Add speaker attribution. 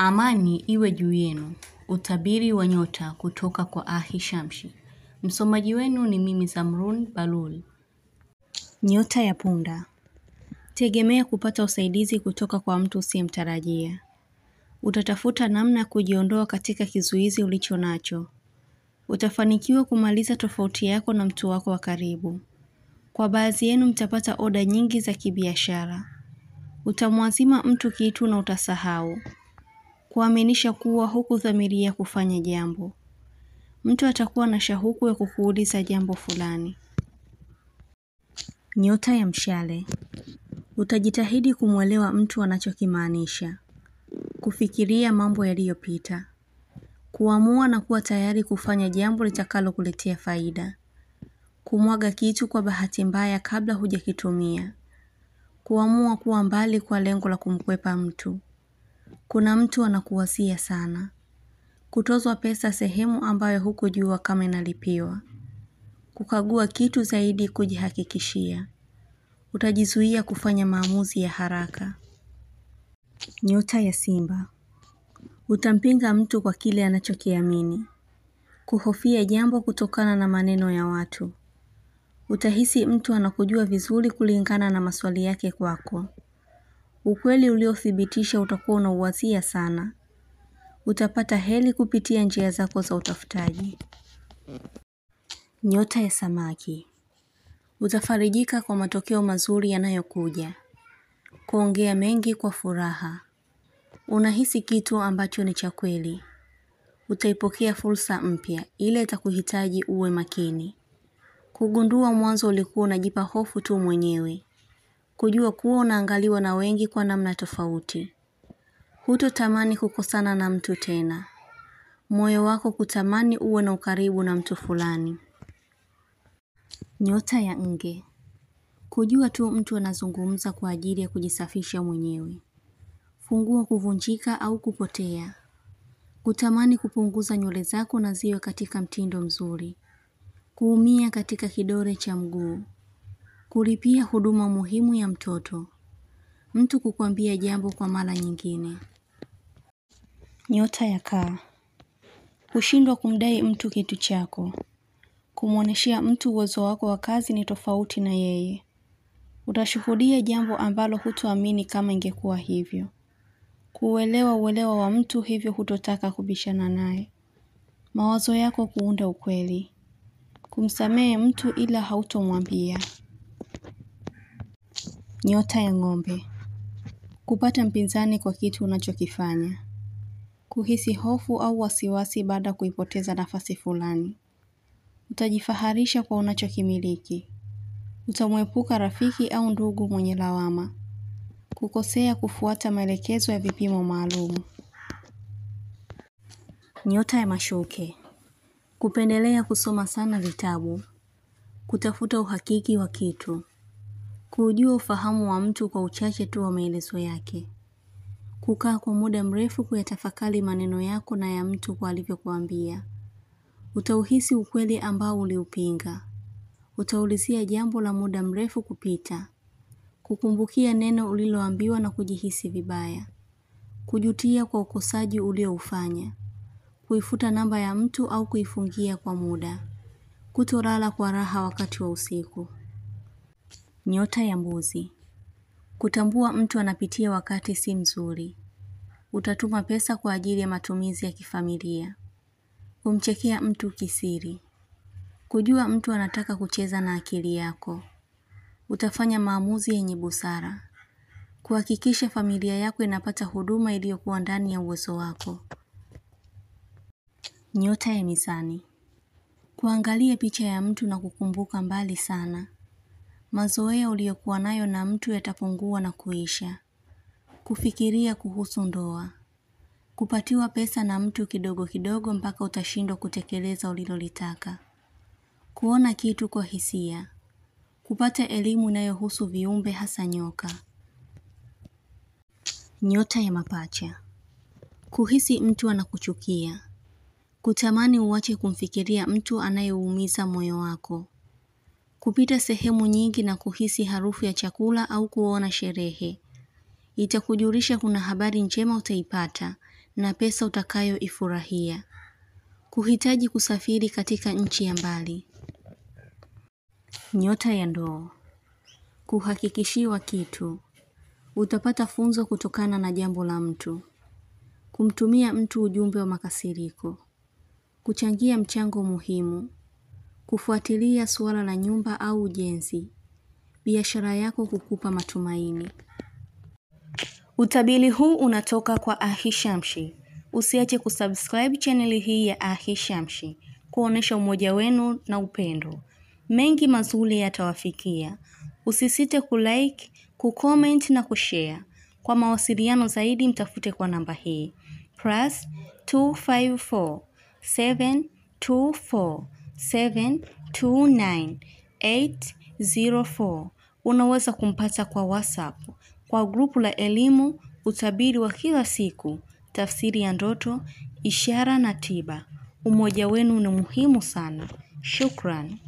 Speaker 1: Amani iwe juu yenu. Utabiri wa nyota kutoka kwa Ahi Shamshi. Msomaji wenu ni mimi Zamrun Balul. Nyota ya punda. Tegemea kupata usaidizi kutoka kwa mtu usiyemtarajia. Utatafuta namna kujiondoa katika kizuizi ulicho nacho. Utafanikiwa kumaliza tofauti yako na mtu wako wa karibu. Kwa baadhi yenu mtapata oda nyingi za kibiashara. Utamwazima mtu kitu na utasahau. Kuaminisha kuwa hukudhamiria kufanya jambo. Mtu atakuwa na shauku ya kukuuliza jambo fulani. Nyota ya mshale. Utajitahidi kumwelewa mtu anachokimaanisha. Kufikiria mambo yaliyopita. Kuamua na kuwa tayari kufanya jambo litakalo kuletea faida. Kumwaga kitu kwa bahati mbaya kabla hujakitumia. Kuamua kuwa mbali kwa lengo la kumkwepa mtu. Kuna mtu anakuwazia sana. Kutozwa pesa sehemu ambayo hukujua kama inalipiwa. Kukagua kitu zaidi kujihakikishia. Utajizuia kufanya maamuzi ya haraka. Nyota ya simba. Utampinga mtu kwa kile anachokiamini. Kuhofia jambo kutokana na maneno ya watu. Utahisi mtu anakujua vizuri kulingana na maswali yake kwako. Ukweli uliothibitisha utakuwa unauwazia sana. Utapata heri kupitia njia zako za utafutaji. Nyota ya samaki. Utafarijika kwa matokeo mazuri yanayokuja. Kuongea mengi kwa furaha. Unahisi kitu ambacho ni cha kweli. Utaipokea fursa mpya, ile itakuhitaji uwe makini. Kugundua mwanzo ulikuwa unajipa hofu tu mwenyewe. Kujua kuwa unaangaliwa na wengi kwa namna tofauti. Hutotamani kukosana na mtu tena. Moyo wako kutamani uwe na ukaribu na mtu fulani. Nyota ya nge. Kujua tu mtu anazungumza kwa ajili ya kujisafisha mwenyewe. Funguo kuvunjika au kupotea. Kutamani kupunguza nywele zako na ziwe katika mtindo mzuri. Kuumia katika kidole cha mguu. Kulipia huduma muhimu ya mtoto. Mtu kukwambia jambo kwa mara nyingine. Nyota ya kaa. Kushindwa kumdai mtu kitu chako. Kumwoneshea mtu uwezo wako wa kazi ni tofauti na yeye. Utashuhudia jambo ambalo hutoamini kama ingekuwa hivyo. Kuelewa uelewa wa mtu hivyo hutotaka kubishana naye. Mawazo yako kuunda ukweli. Kumsamehe mtu ila hautomwambia. Nyota ya ng'ombe. Kupata mpinzani kwa kitu unachokifanya. Kuhisi hofu au wasiwasi baada kuipoteza nafasi fulani. Utajifaharisha kwa unachokimiliki. Utamwepuka rafiki au ndugu mwenye lawama. Kukosea kufuata maelekezo ya vipimo maalum. Nyota ya mashuke. Kupendelea kusoma sana vitabu. Kutafuta uhakiki wa kitu. Kujua ufahamu wa mtu kwa uchache tu wa maelezo yake. Kukaa kwa muda mrefu kuyatafakari maneno yako na ya mtu kwa alivyokuambia. Utauhisi ukweli ambao uliupinga. Utaulizia jambo la muda mrefu kupita. Kukumbukia neno uliloambiwa na kujihisi vibaya. Kujutia kwa ukosaji ulioufanya. Kuifuta namba ya mtu au kuifungia kwa muda. Kutolala kwa raha wakati wa usiku. Nyota ya mbuzi. Kutambua mtu anapitia wakati si mzuri. Utatuma pesa kwa ajili ya matumizi ya kifamilia. Kumchekea mtu kisiri. Kujua mtu anataka kucheza na akili yako. Utafanya maamuzi yenye busara. Kuhakikisha familia yako inapata huduma iliyokuwa ndani ya uwezo wako. Nyota ya mizani. Kuangalia picha ya mtu na kukumbuka mbali sana. Mazoea uliyokuwa nayo na mtu yatapungua na kuisha. Kufikiria kuhusu ndoa. Kupatiwa pesa na mtu kidogo kidogo mpaka utashindwa kutekeleza ulilolitaka. Kuona kitu kwa hisia. Kupata elimu inayohusu viumbe hasa nyoka. Nyota ya mapacha. Kuhisi mtu anakuchukia. Kutamani uache kumfikiria mtu anayeumiza moyo wako. Kupita sehemu nyingi na kuhisi harufu ya chakula au kuona sherehe. Itakujulisha kuna habari njema utaipata na pesa utakayoifurahia. Kuhitaji kusafiri katika nchi ya mbali. Nyota ya Ndoo. Kuhakikishiwa kitu. Utapata funzo kutokana na jambo la mtu. Kumtumia mtu ujumbe wa makasiriko. Kuchangia mchango muhimu. Kufuatilia suala la nyumba au ujenzi. Biashara yako kukupa matumaini. Utabiri huu unatoka kwa Ahishamshi. Usiache kusubscribe channel hii ya Ahishamshi kuonesha umoja wenu na upendo. Mengi mazuri yatawafikia. Usisite kulike, kucomment na kushare. Kwa mawasiliano zaidi mtafute kwa namba hii +254 724 729 804. Unaweza kumpata kwa WhatsApp, kwa grupu la elimu, utabiri wa kila siku, tafsiri ya ndoto, ishara na tiba. Umoja wenu ni muhimu sana. Shukran.